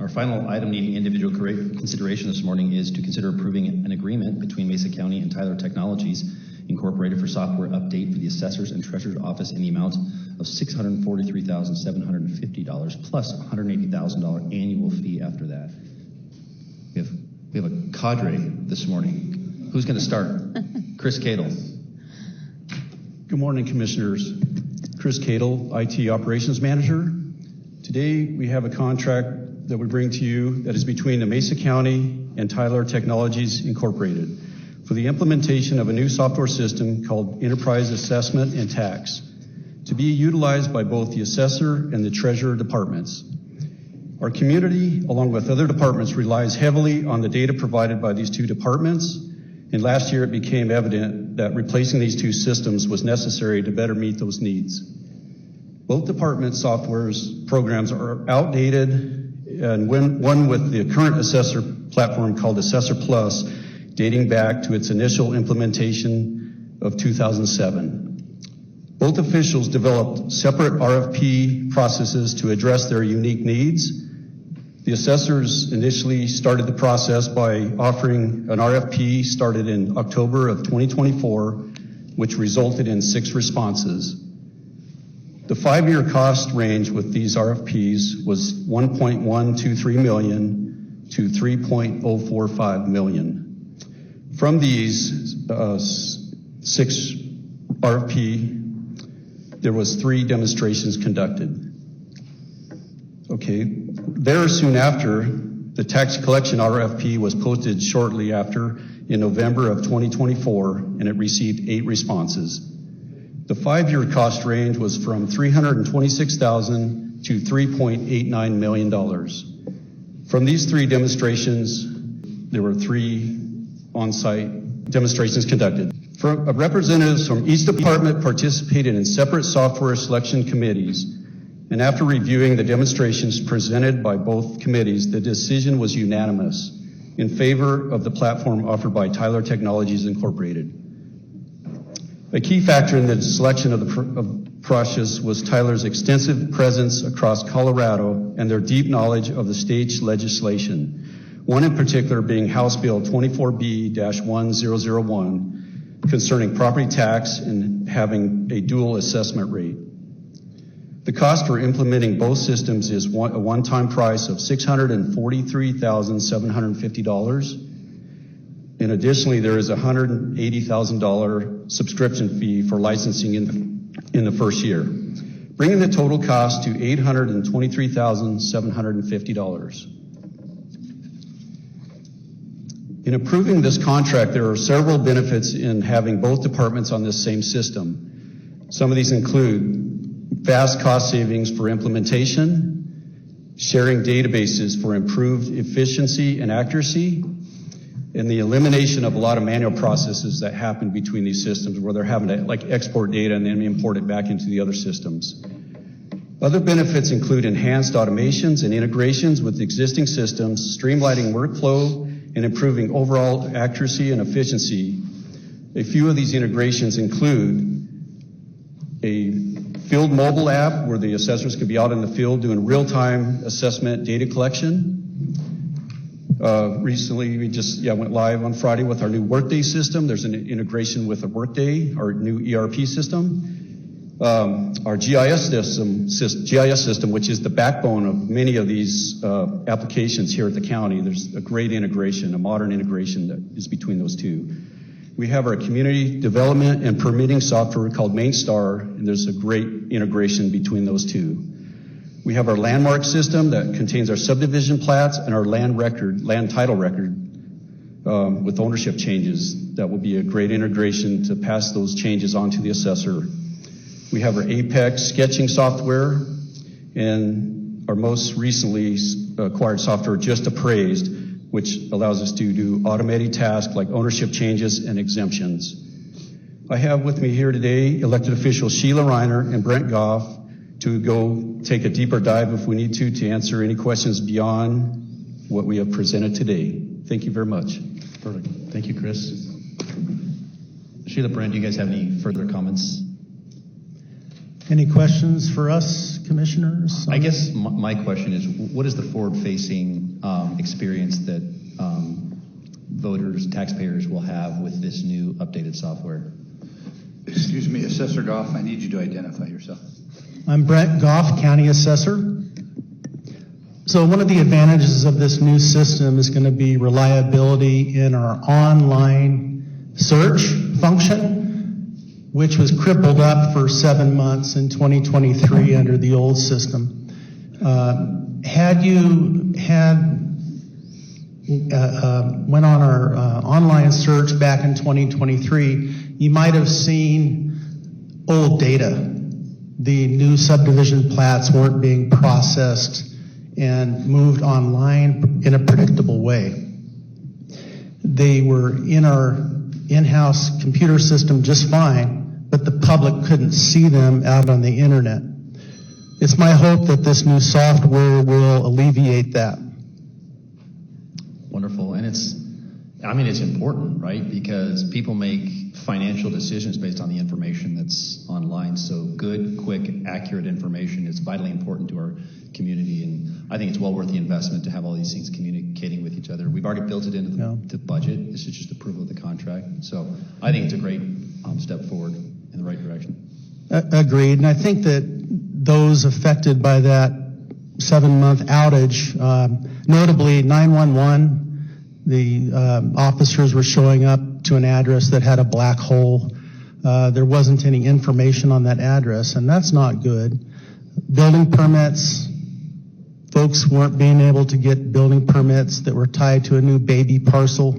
Our final item needing individual consideration this morning is to consider approving an agreement between Mesa County and Tyler Technologies Incorporated for software update for the Assessor's and Treasurer's Office in the amount of $643,750 plus $180,000 annual fee after that. We have a cadre this morning. Who's going to start? Chris Cadle. Good morning, Commissioners. Chris Cadle, IT Operations Manager. Today we have a contract that we bring to you that is between the Mesa County and Tyler Technologies Incorporated for the implementation of a new software system called Enterprise Assessment and Tax to be utilized by both the Assessor and the Treasurer departments. Our community, along with other departments, relies heavily on the data provided by these two departments, and last year it became evident that replacing these two systems was necessary to better meet those needs. Both department software's programs are outdated, and one with the current Assessor platform called Assessor Plus, dating back to its initial implementation of 2007. Both officials developed separate RFP processes to address their unique needs. The assessors initially started the process by offering an RFP started in October of 2024, which resulted in 6 responses. The 5-year cost range with these RFPs was $1.123 million to $3.045 million. From these 6 RFP, there was 3 demonstrations conducted. Okay, there soon after, the tax collection RFP was posted shortly after in November of 2024, and it received 8 responses. The 5-year cost range was from $326,000 to $3.89 million. From these 3 demonstrations, there were 3 on-site demonstrations conducted. Representatives from each department participated in separate software selection committees, and after reviewing the demonstrations presented by both committees, the decision was unanimous in favor of the platform offered by Tyler Technologies Incorporated. A key factor in the selection of the process was Tyler's extensive presence across Colorado and their deep knowledge of the state's legislation. One in particular being House Bill 24B-1001 concerning property tax and having a dual assessment rate. The cost for implementing both systems is a one-time price of $643,750. And additionally, there is a $180,000 subscription fee for licensing in the first year, bringing the total cost to $823,750. In approving this contract, there are several benefits in having both departments on this same system. Some of these include vast cost savings for implementation, sharing databases for improved efficiency and accuracy, and the elimination of a lot of manual processes that happen between these systems where they're having to export data and then import it back into the other systems. Other benefits include enhanced automations and integrations with existing systems, streamlining workflow, and improving overall accuracy and efficiency. A few of these integrations include a field mobile app where the assessors could be out in the field doing real-time assessment data collection. Recently, we just went live on Friday with our new Workday system. There's an integration with a Workday, our new ERP system. Our GIS system, which is the backbone of many of these applications here at the county. There's a great integration, a modern integration that is between those two. We have our community development and permitting software called MainStar, and there's a great integration between those two. We have our landmark system that contains our subdivision plats and our land title record with ownership changes. That will be a great integration to pass those changes on to the assessor. We have our Apex sketching software and our most recently acquired software, Just Appraised, which allows us to do automated tasks like ownership changes and exemptions. I have with me here today elected officials Sheila Reiner and Brent Goff to go take a deeper dive if we need to answer any questions beyond what we have presented today. Thank you very much. Perfect. Thank you, Chris. Sheila, Brent, do you guys have any further comments? Any questions for us, commissioners? I guess my question is, what is the forward-facing experience that voters, taxpayers will have with this new updated software? Excuse me, Assessor Goff, I need you to identify yourself. I'm Brent Goff, County Assessor. So one of the advantages of this new system is going to be reliability in our online search function, which was crippled up for 7 months in 2023 under the old system. Had you went on our online search back in 2023, you might have seen old data. The new subdivision plats weren't being processed and moved online in a predictable way. They were in our in-house computer system just fine, but the public couldn't see them out on the internet. It's my hope that this new software will alleviate that. Wonderful. And it's important, right? Because people make financial decisions based on the information that's online. So good, quick, accurate information is vitally important to our community. And I think it's well worth the investment to have all these things communicating with each other. We've already built it into the budget. This is just approval of the contract. So I think it's a great step forward in the right direction. Agreed. And I think that those affected by that 7-month outage, notably 911, the officers were showing up to an address that had a black hole. There wasn't any information on that address, and that's not good. Building permits, folks weren't being able to get building permits that were tied to a new baby parcel.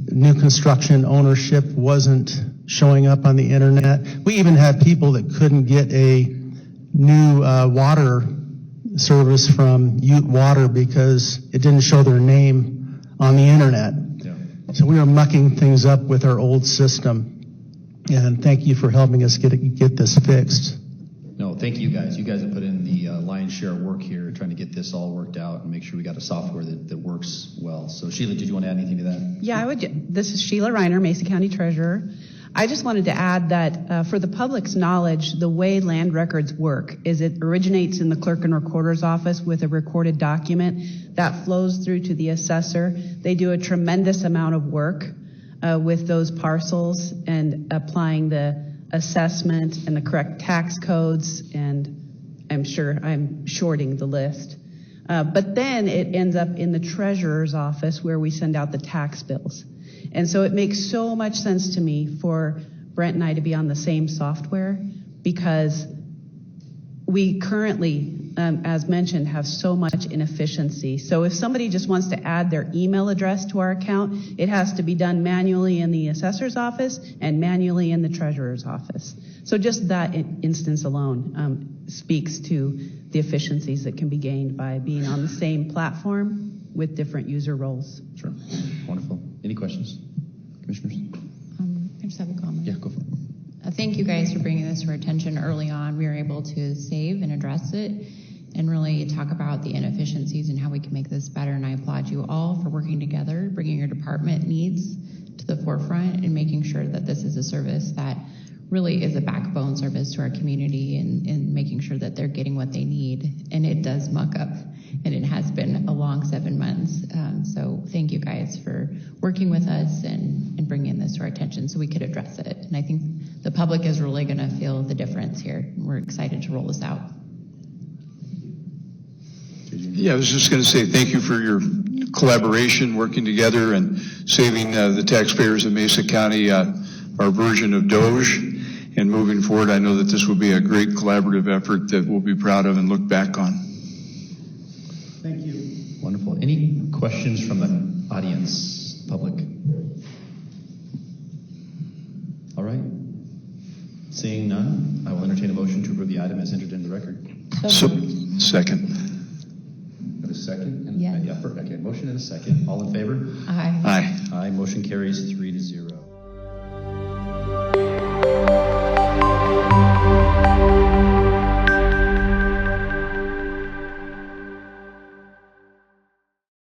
New construction ownership wasn't showing up on the internet. We even had people that couldn't get a new water service from Ute Water because it didn't show their name on the internet. Yeah. So we were mucking things up with our old system. And thank you for helping us get this fixed. No, thank you guys. You guys have put in the lion's share of work here trying to get this all worked out and make sure we got a software that works well. So Sheila, did you want to add anything to that? Yeah, I would. This is Sheila Reiner, Mesa County Treasurer. I just wanted to add that for the public's knowledge, the way land records work is it originates in the clerk and recorder's office with a recorded document that flows through to the assessor. They do a tremendous amount of work with those parcels and applying the assessment and the correct tax codes, and I'm sure I'm shorting the list. But then it ends up in the treasurer's office where we send out the tax bills. And so it makes so much sense to me for Brent and I to be on the same software because we currently, as mentioned, have so much inefficiency. So if somebody just wants to add their email address to our account, it has to be done manually in the assessor's office and manually in the treasurer's office. So just that instance alone speaks to the efficiencies that can be gained by being on the same platform with different user roles. Sure. Wonderful. Any questions, commissioners? I just have a comment. Yeah, go for it. Thank you guys for bringing this to our attention early on. We were able to save and address it and really talk about the inefficiencies and how we can make this better. And I applaud you all for working together, bringing your department needs to the forefront and making sure that this is a service that really is a backbone service to our community and making sure that they're getting what they need. And it does muck up, and it has been a long 7 months. So thank you guys for working with us and bringing this to our attention so we could address it. And I think the public is really going to feel the difference here. We're excited to roll this out. Yeah, I was just going to say thank you for your collaboration, working together and saving the taxpayers of Mesa County our version of Doge. And moving forward, I know that this will be a great collaborative effort that we'll be proud of and look back on. Thank you. Wonderful. Any questions from the audience, public? All right. Seeing none, I will entertain a motion to approve the item as entered in the record. Second. Have a second? Yes. Okay, motion and a second. All in favor? Aye. Aye. Aye. Motion carries 3-0.